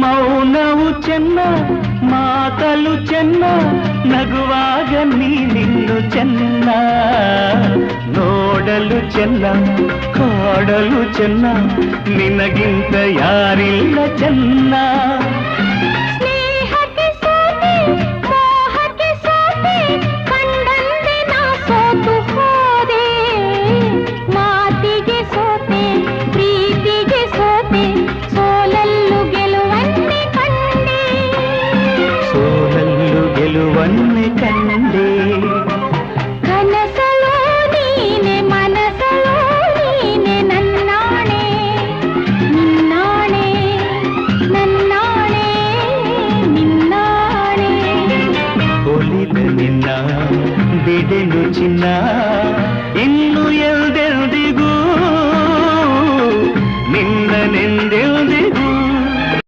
ಮೌನವು ಚೆನ್ನ ಮಾತಲು ಚೆನ್ನ ನಗುವಾಗ ನೀನಿನ್ನು ಚೆನ್ನ ನೋಡಲು ಚೆನ್ನ ಕಾಡಲು ಚೆನ್ನ ನಿನಗಿಂತ ಯಾರಿಲ್ಲ ಚೆನ್ನ ಗೆಲುವನ್ನೇ ಕಂಡೆ ಕನಸಲೋ ನೀನೆ ಮನಸಲೋ ನೀನೆ ನನ್ನಾಣೆ ನಿನ್ನಾಣೆ ನನ್ನಾಣೆ ನಿನ್ನಾಣೆ ಒಲಿದ ನಿನ್ನ ಬಿಡೆನು ಚಿನ್ನ ಇನ್ನು